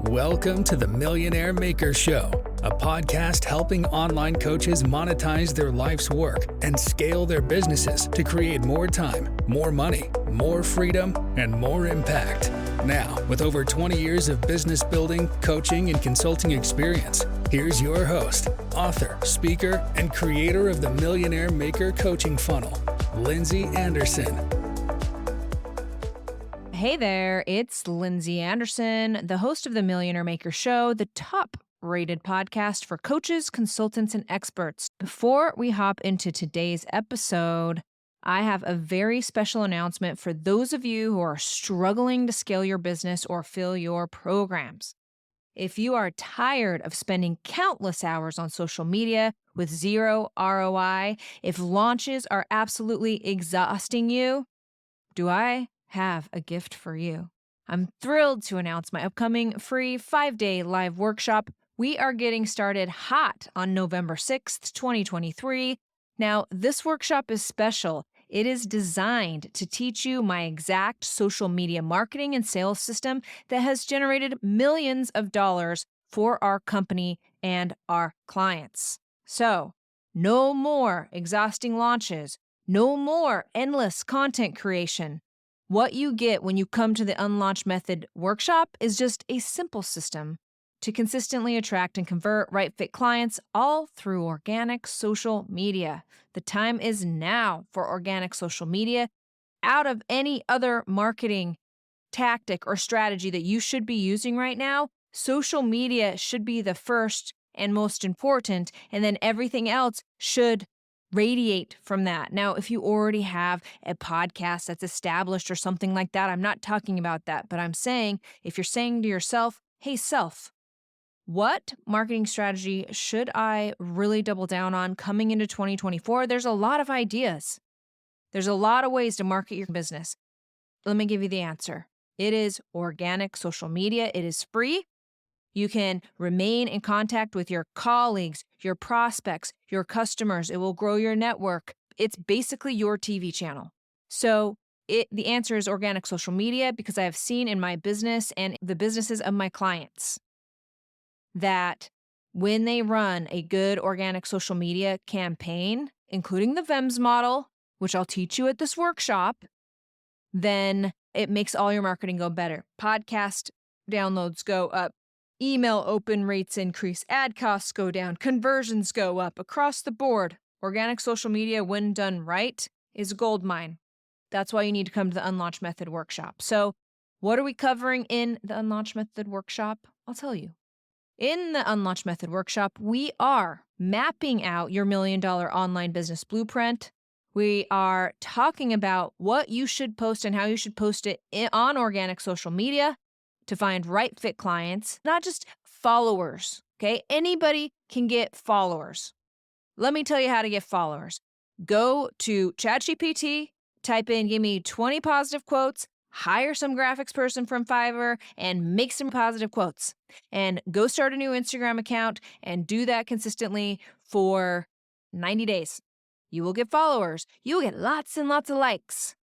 Welcome to the Millionaire Maker Show, a podcast helping online coaches monetize their life's work and scale their businesses to create more time, more money, more freedom, and more impact. Now, with over 20 years of business building, coaching, and consulting experience, here's your host, author, speaker, and creator of the Millionaire Maker Coaching Funnel, Lindsay Anderson. Hey there, it's Lindsay Anderson, the host of the Millionaire Maker Show, the top-rated podcast for coaches, consultants, and experts. Before we hop into today's episode, I have a very special announcement for those of you who are struggling to scale your business or fill your programs. If you are tired of spending countless hours on social media with zero ROI, if launches are absolutely exhausting you, do I have a gift for you. I'm thrilled to announce my upcoming free 5-day live workshop. We are getting started hot on November 6th, 2023. Now, this workshop is special. It is designed to teach you my exact social media marketing and sales system that has generated millions of dollars for our company and our clients. So, no more exhausting launches, no more endless content creation. What you get when you come to the Unlaunch Method workshop is just a simple system to consistently attract and convert right fit clients all through organic social media. The time is now for organic social media. Out of any other marketing tactic or strategy that you should be using right now, social media should be the first and most important, and then everything else should radiate from that. Now, if you already have a podcast that's established or something like that, I'm not talking about that, but I'm saying if you're saying to yourself, hey, self, what marketing strategy should I really double down on coming into 2024? There's a lot of ideas. There's a lot of ways to market your business. Let me give you the answer. It is organic social media. It is free. You can remain in contact with your colleagues, your prospects, your customers. It will grow your network. It's basically your TV channel. So the answer is organic social media because I have seen in my business and the businesses of my clients that when they run a good organic social media campaign, including the VEMS model, which I'll teach you at this workshop, then it makes all your marketing go better. Podcast downloads go up. Email open rates increase, ad costs go down, conversions go up across the board. Organic social media, when done right, is a gold mine. That's why you need to come to the Unlaunch Method workshop. So what are we covering in the Unlaunch Method workshop? I'll tell you. In the Unlaunch Method workshop, we are mapping out your $1 million online business blueprint. We are talking about what you should post and how you should post it on organic social media to find right fit clients, not just followers, okay? Anybody can get followers. Let me tell you how to get followers. Go to ChatGPT, type in, give me 20 positive quotes, hire some graphics person from Fiverr, and make some positive quotes. And go start a new Instagram account and do that consistently for 90 days. You will get followers. You will get lots and lots of likes.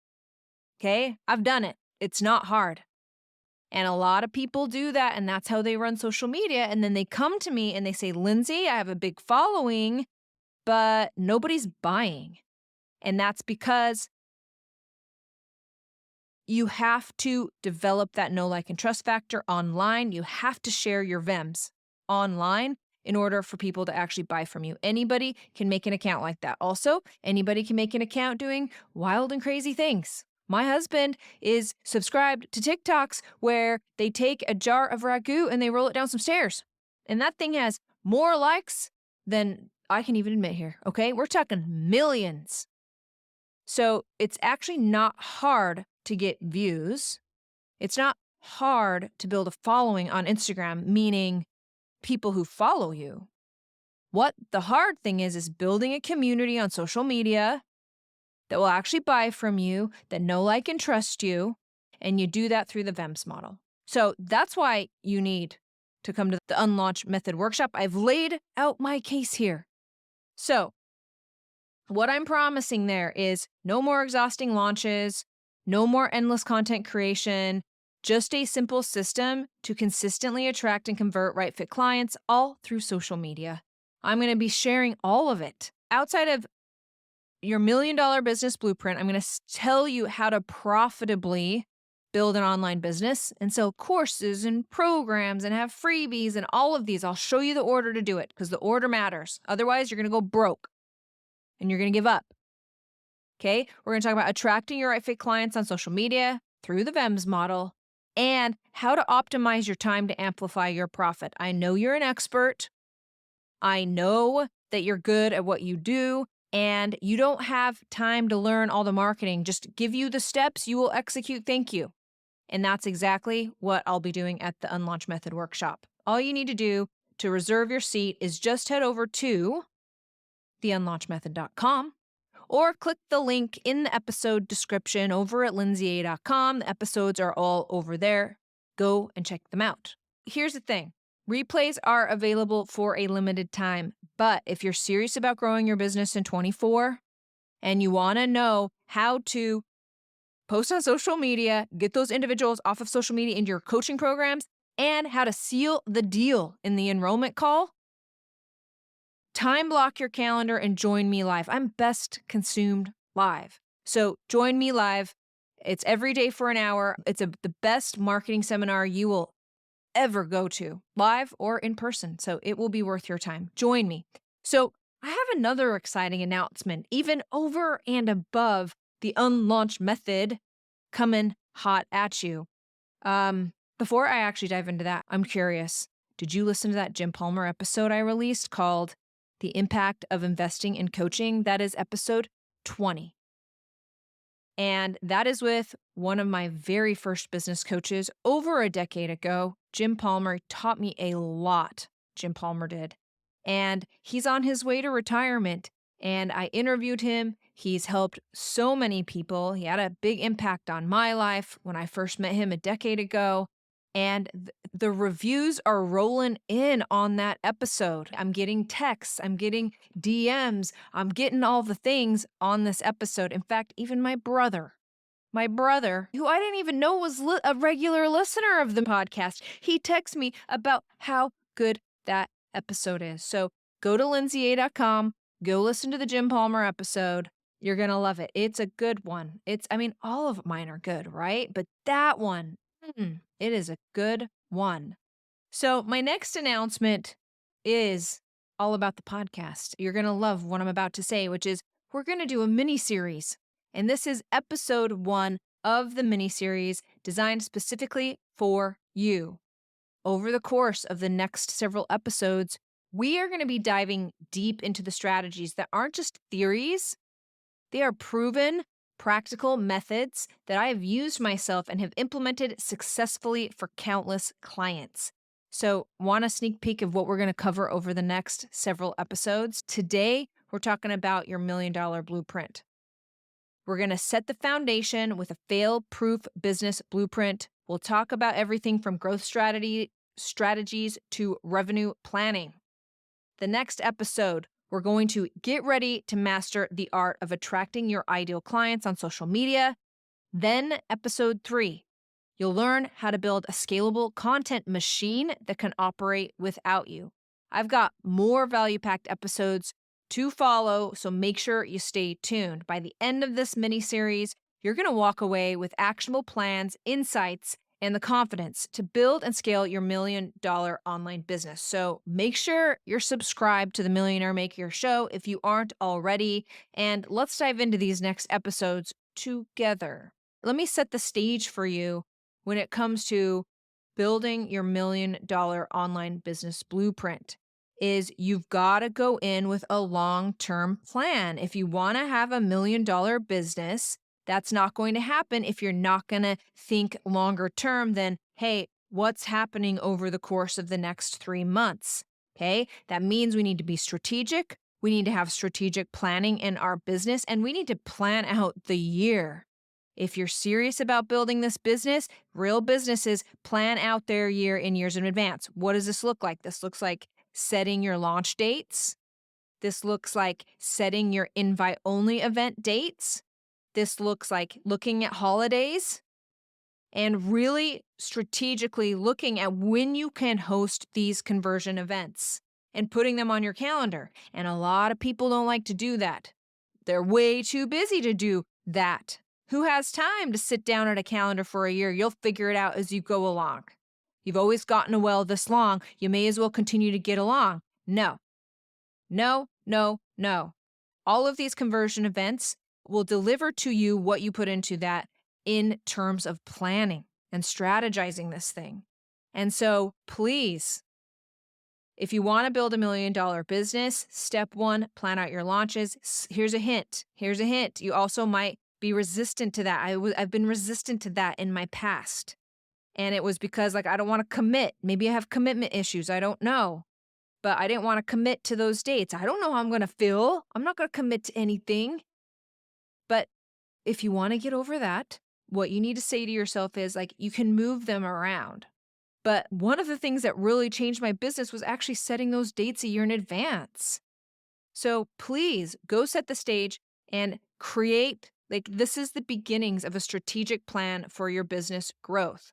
Okay? I've done it. It's not hard. And a lot of people do that, and that's how they run social media. And then they come to me and they say, Lindsay, I have a big following, but nobody's buying. And that's because you have to develop that know, like, and trust factor online. You have to share your VEMS online in order for people to actually buy from you. Anybody can make an account like that. Also, anybody can make an account doing wild and crazy things. My husband is subscribed to TikToks where they take a jar of ragu and they roll it down some stairs. And that thing has more likes than I can even admit here, okay? We're talking millions. So it's actually not hard to get views. It's not hard to build a following on Instagram, meaning people who follow you. What the hard thing is building a community on social media that will actually buy from you, that know, like, and trust you, and you do that through the VEMS model. So that's why you need to come to the Unlaunch Method workshop. I've laid out my case here. So what I'm promising there is no more exhausting launches, no more endless content creation, Just a simple system to consistently attract and convert right fit clients, all through social media. I'm going to be sharing all of it. Outside of your $1 million business blueprint, I'm going to tell you how to profitably build an online business and sell courses and programs and have freebies and all of these. I'll show you the order to do it because the order matters. Otherwise, you're going to go broke and you're going to give up. Okay? We're going to talk about attracting your right fit clients on social media through the VEMS model and how to optimize your time to amplify your profit. I know you're an expert. I know that you're good at what you do, and you don't have time to learn all the marketing. Just give you the steps, you will execute. Thank you. And that's exactly what I'll be doing at the Unlaunch Method workshop. All you need to do to reserve your seat is just head over to theunlaunchmethod.com or click the link in the episode description over at lindsaya.com. The episodes are all over there. Go and check them out. Here's the thing. Replays are available for a limited time, but if you're serious about growing your business in 24 and you want to know how to post on social media, get those individuals off of social media into your coaching programs, and how to seal the deal in the enrollment call, time block your calendar and join me live. I'm best consumed live. So join me live. It's every day for an hour. It's the best marketing seminar you will ever go to, live or in person. So it will be worth your time. Join me. So I have another exciting announcement, even over and above the Unlaunch Method coming hot at you. Before I actually dive into that, I'm curious. Did you listen to that Jim Palmer episode I released called The Impact of Investing in Coaching? That is episode 20. And that is with one of my very first business coaches over a decade ago. Jim Palmer taught me a lot. Jim Palmer did. And he's on his way to retirement. And I interviewed him. He's helped so many people. He had a big impact on my life when I first met him a decade ago. And the reviews are rolling in on that episode. I'm getting texts, I'm getting DMs, I'm getting all the things on this episode. In fact, even my brother, who I didn't even know was a regular listener of the podcast, he texts me about how good that episode is. So go to lindsaya.com, go listen to the Jim Palmer episode. You're going to love it. It's a good one. All of mine are good, right? But that one, it is a good one. So my next announcement is all about the podcast. You're going to love what I'm about to say, which is we're going to do a mini series. And this is episode 1 of the mini series designed specifically for you. Over the course of the next several episodes, we are going to be diving deep into the strategies that aren't just theories. They are proven, practical methods that I have used myself and have implemented successfully for countless clients. So, want a sneak peek of what we're going to cover over the next several episodes? Today, we're talking about your $1 million blueprint. We're going to set the foundation with a fail-proof business blueprint. We'll talk about everything from growth strategies to revenue planning. The next episode, we're going to get ready to master the art of attracting your ideal clients on social media. Then episode 3, you'll learn how to build a scalable content machine that can operate without you. I've got more value-packed episodes to follow, so make sure you stay tuned. By the end of this mini-series, you're going to walk away with actionable plans, insights, and the confidence to build and scale your $1 million online business. So make sure you're subscribed to the Millionaire Maker Show if you aren't already, and let's dive into these next episodes together. Let me set the stage for you when it comes to building your $1 million online business blueprint. Is you've got to go in with a long-term plan. If you want to have a $1 million business, that's not going to happen if you're not going to think longer term than, hey, what's happening over the course of the next 3 months? Okay, that means we need to be strategic. We need to have strategic planning in our business, and we need to plan out the year. If you're serious about building this business, real businesses plan out their year in years in advance. What does this look like? This looks like setting your launch dates. This looks like setting your invite-only event dates. This looks like looking at holidays. and really strategically looking at when you can host these conversion events and putting them on your calendar. And a lot of people don't like to do that. They're way too busy to do that. Who has time to sit down at a calendar for a year? You'll figure it out as you go along. You've always gotten well this long. You may as well continue to get along. No, no, no, no. All of these conversion events will deliver to you what you put into that in terms of planning and strategizing this thing. And so please, if you want to build $1 million business, step one, plan out your launches. Here's a hint. You also might be resistant to that. I've been resistant to that in my past. And it was because I don't want to commit. Maybe I have commitment issues. I don't know. But I didn't want to commit to those dates. I don't know how I'm going to feel. I'm not going to commit to anything. But if you want to get over that, what you need to say to yourself is you can move them around. But one of the things that really changed my business was actually setting those dates a year in advance. So please go set the stage and create, this is the beginnings of a strategic plan for your business growth.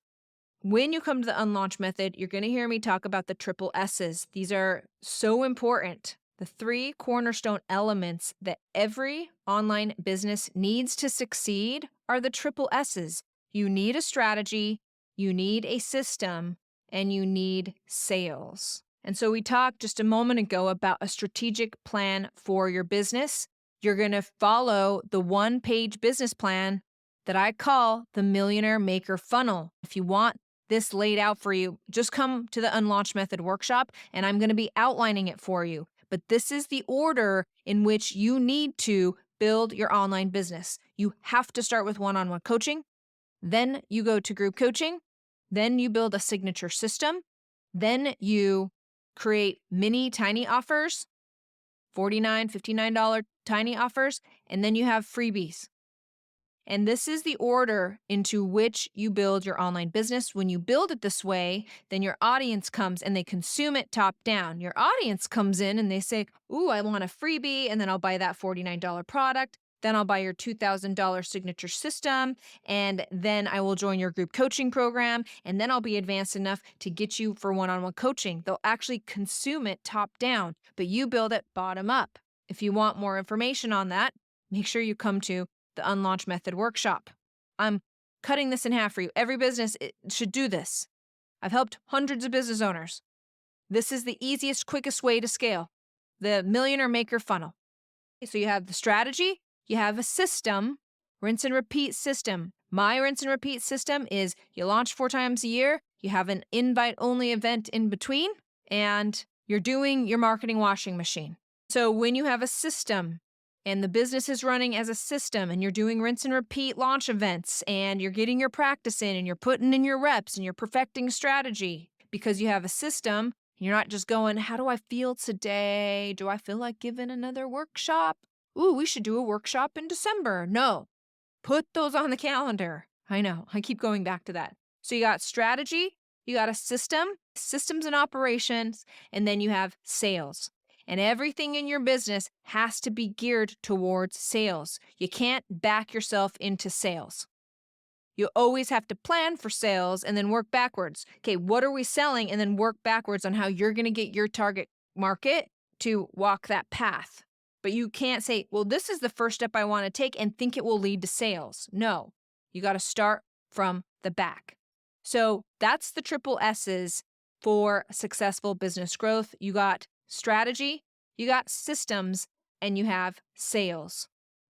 When you come to the unlaunch method, you're going to hear me talk about the triple S's. These are so important. The 3 cornerstone elements that every online business needs to succeed are the triple S's. You need a strategy, you need a system, and you need sales. And so we talked just a moment ago about a strategic plan for your business. You're going to follow the 1-page business plan that I call the Millionaire Maker Funnel. If you want this laid out for you, just come to the Unlaunch Method workshop and I'm going to be outlining it for you. But this is the order in which you need to build your online business. You have to start with one-on-one coaching. Then you go to group coaching. Then you build a signature system. Then you create mini tiny offers, $49, $59 tiny offers, and then you have freebies. And this is the order into which you build your online business. When you build it this way, then your audience comes and they consume it top down. Your audience comes in and they say, ooh, I want a freebie, and then I'll buy that $49 product. Then I'll buy your $2,000 signature system, and then I will join your group coaching program, and then I'll be advanced enough to get you for one-on-one coaching. They'll actually consume it top down, but you build it bottom up. If you want more information on that, make sure you come to the Unlaunch Method workshop. I'm cutting this in half for you. Every business should do this. I've helped hundreds of business owners. This is the easiest, quickest way to scale, the Millionaire Maker Funnel. So you have the strategy, you have a system, rinse and repeat system. My rinse and repeat system is you launch 4 times a year, you have an invite-only event in between, and you're doing your marketing washing machine. So when you have a system, and the business is running as a system, and you're doing rinse and repeat launch events, and you're getting your practice in, and you're putting in your reps, and you're perfecting strategy because you have a system. You're not just going, how do I feel today? Do I feel like giving another workshop? Ooh, we should do a workshop in December. No, put those on the calendar. I know, I keep going back to that. So you got strategy, you got a system, systems and operations, and then you have sales. And everything in your business has to be geared towards sales. You can't back yourself into sales. You always have to plan for sales and then work backwards. Okay, what are we selling? And then work backwards on how you're going to get your target market to walk that path. But you can't say, well, this is the first step I want to take and think it will lead to sales. No, you got to start from the back. So that's the triple S's for successful business growth. You got strategy, you got systems, and you have sales.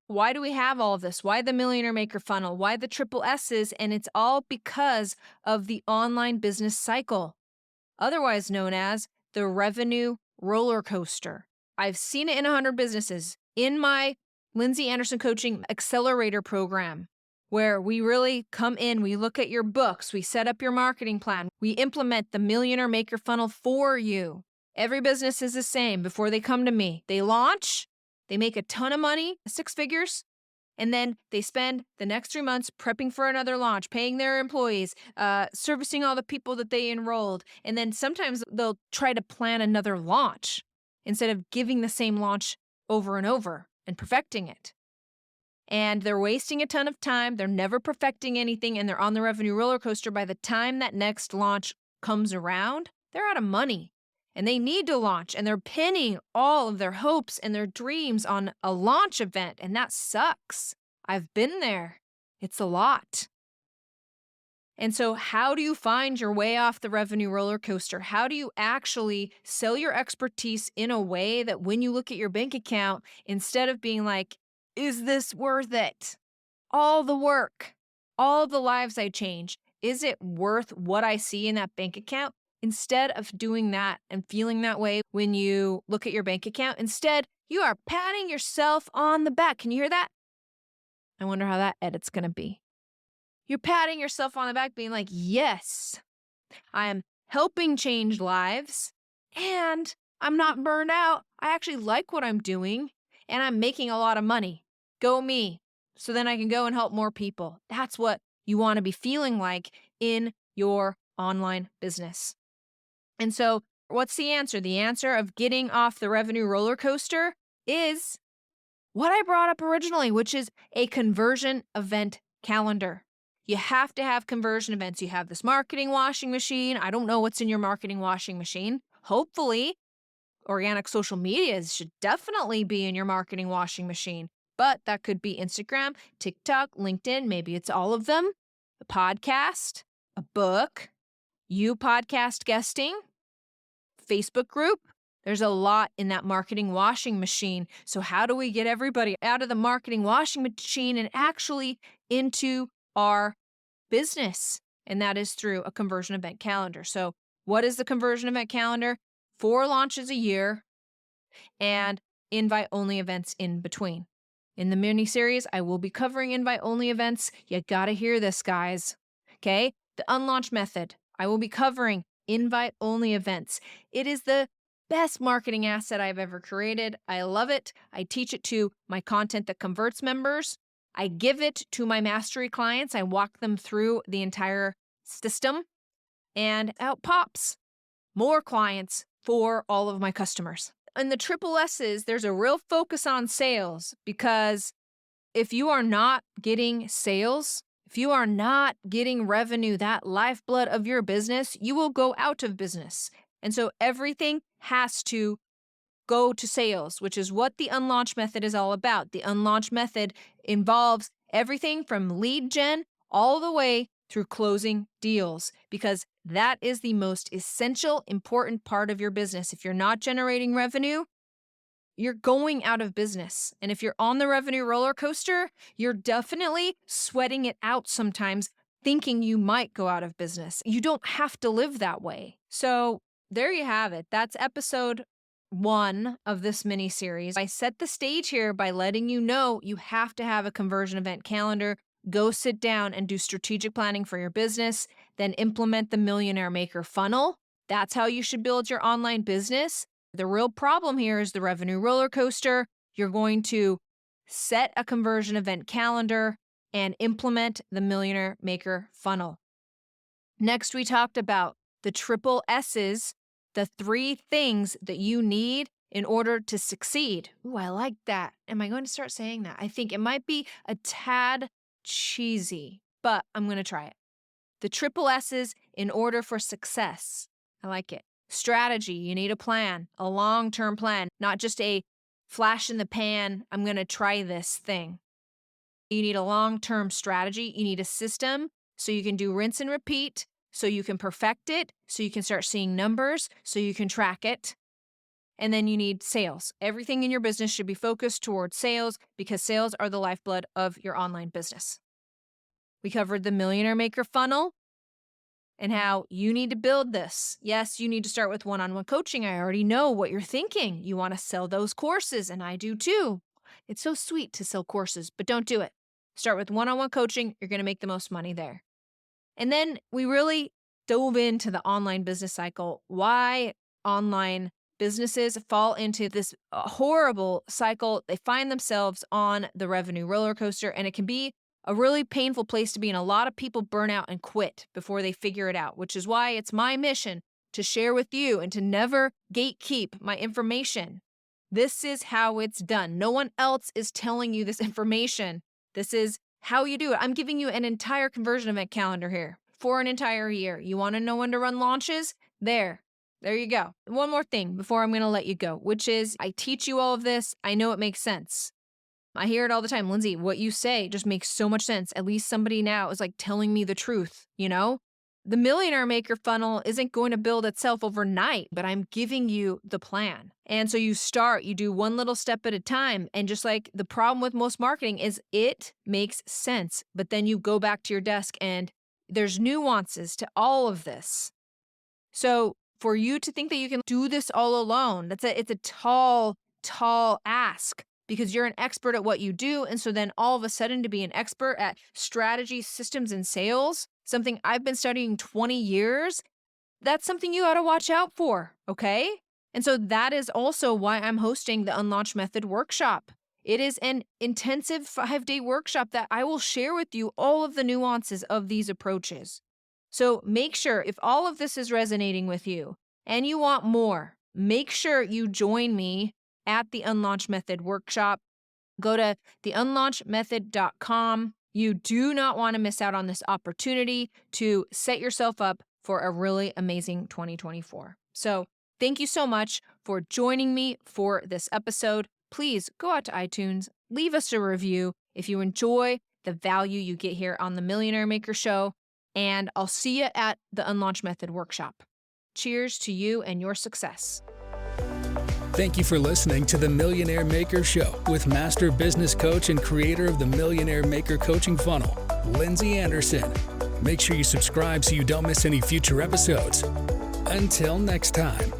Why do we have all of this? Why the Millionaire Maker Funnel? Why the triple S's? And it's all because of the online business cycle, otherwise known as the revenue roller coaster. I've seen it in 100 businesses in my Lindsay Anderson Coaching Accelerator program, where we really come in, we look at your books, we set up your marketing plan, we implement the Millionaire Maker Funnel for you. Every business is the same. Before they come to me, they launch, they make a ton of money, 6 figures, and then they spend the next 3 months prepping for another launch, paying their employees, servicing all the people that they enrolled. And then sometimes they'll try to plan another launch instead of giving the same launch over and over and perfecting it. and they're wasting a ton of time. They're never perfecting anything, and they're on the revenue roller coaster. By the time that next launch comes around, they're out of money and they need to launch, and they're pinning all of their hopes and their dreams on a launch event, and that sucks. I've been there. It's a lot. And so how do you find your way off the revenue roller coaster? How do you actually sell your expertise in a way that when you look at your bank account, instead of being like, is this worth it? All the work, all the lives I change, is it worth what I see in that bank account? Instead of doing that and feeling that way when you look at your bank account, instead, you are patting yourself on the back. Can you hear that? I wonder how that edit's going to be. You're patting yourself on the back, being like, yes, I am helping change lives and I'm not burned out. I actually like what I'm doing and I'm making a lot of money. Go me. So then I can go and help more people. That's what you want to be feeling like in your online business. And so what's the answer? The answer of getting off the revenue roller coaster is what I brought up originally, which is a conversion event calendar. You have to have conversion events. You have this marketing washing machine. I don't know what's in your marketing washing machine. Hopefully, organic social media should definitely be in your marketing washing machine. But that could be Instagram, TikTok, LinkedIn. Maybe it's all of them. A podcast, a book, you podcast guesting, Facebook group. There's a lot in that marketing washing machine. So how do we get everybody out of the marketing washing machine and actually into our business? And that is through a conversion event calendar. So what is the conversion event calendar? 4 launches a year and invite-only events in between. In the mini series, I will be covering invite-only events. You gotta hear this, guys. Okay? The unlaunch method. I will be covering invite-only events. It is the best marketing asset I've ever created. I love it. I teach it to my content that converts members. I give it to my mastery clients. I walk them through the entire system, and out pops more clients for all of my customers. In the triple S's, there's a real focus on sales, because if you are not getting sales, if you are not getting revenue, that lifeblood of your business, you will go out of business. And so everything has to go to sales, which is what the unlaunch method is all about. The unlaunch method involves everything from lead gen all the way through closing deals, because that is the most essential, important part of your business. If you're not generating revenue, you're going out of business. And if you're on the revenue roller coaster, you're definitely sweating it out sometimes, thinking you might go out of business. You don't have to live that way. So there you have it. That's episode 1 of this mini series. I set the stage here by letting you know you have to have a conversion event calendar. Go sit down and do strategic planning for your business, then implement the Millionaire Maker Funnel. That's how you should build your online business. The real problem here is the revenue roller coaster. You're going to set a conversion event calendar and implement the Millionaire Maker Funnel. Next, we talked about the triple S's, the 3 things that you need in order to succeed. Ooh, I like that. Am I going to start saying that? I think it might be a tad cheesy, but I'm going to try it. The triple S's in order for success. I like it. Strategy. You need a plan, a long-term plan, not just a flash in the pan, I'm going to try this thing. You need a long-term strategy. You need a system so you can do rinse and repeat, so you can perfect it, so you can start seeing numbers, so you can track it. And then you need sales. Everything in your business should be focused towards sales, because sales are the lifeblood of your online business. We covered the Millionaire Maker Funnel and how you need to build this. Yes, you need to start with one-on-one coaching. I already know what you're thinking. You want to sell those courses, and I do too. It's so sweet to sell courses, but don't do it. Start with one-on-one coaching. You're going to make the most money there. And then we really dove into the online business cycle, why online businesses fall into this horrible cycle. They find themselves on the revenue roller coaster, and it can be a really painful place to be. And a lot of people burn out and quit before they figure it out, which is why it's my mission to share with you and to never gatekeep my information. This is how it's done. No one else is telling you this information. This is how you do it. I'm giving you an entire conversion event calendar here for an entire year. You want to know when to run launches? There you go. One more thing before I'm going to let you go, which is I teach you all of this. I know it makes sense. I hear it all the time. Lindsay, what you say just makes so much sense. At least somebody now is like telling me the truth, you know? The Millionaire Maker Funnel isn't going to build itself overnight, but I'm giving you the plan. And so you do one little step at a time. And just like the problem with most marketing is it makes sense, but then you go back to your desk and there's nuances to all of this. So for you to think that you can do this all alone, it's a tall ask because you're an expert at what you do. And so then all of a sudden to be an expert at strategy, systems, and sales, something I've been studying 20 years, that's something you got to watch out for, okay? And so that is also why I'm hosting the Unlaunch Method Workshop. It is an intensive 5-day workshop that I will share with you all of the nuances of these approaches. So make sure if all of this is resonating with you and you want more, make sure you join me at the Unlaunch Method Workshop. Go to theunlaunchmethod.com. You do not want to miss out on this opportunity to set yourself up for a really amazing 2024. So thank you so much for joining me for this episode. Please go out to iTunes, leave us a review if you enjoy the value you get here on the Millionaire Maker Show, and I'll see you at the Unlaunch Method Workshop. Cheers to you and your success. Thank you for listening to the Millionaire Maker Show with master business coach and creator of the Millionaire Maker Coaching Funnel, Lindsay Anderson. Make sure you subscribe so you don't miss any future episodes. Until next time.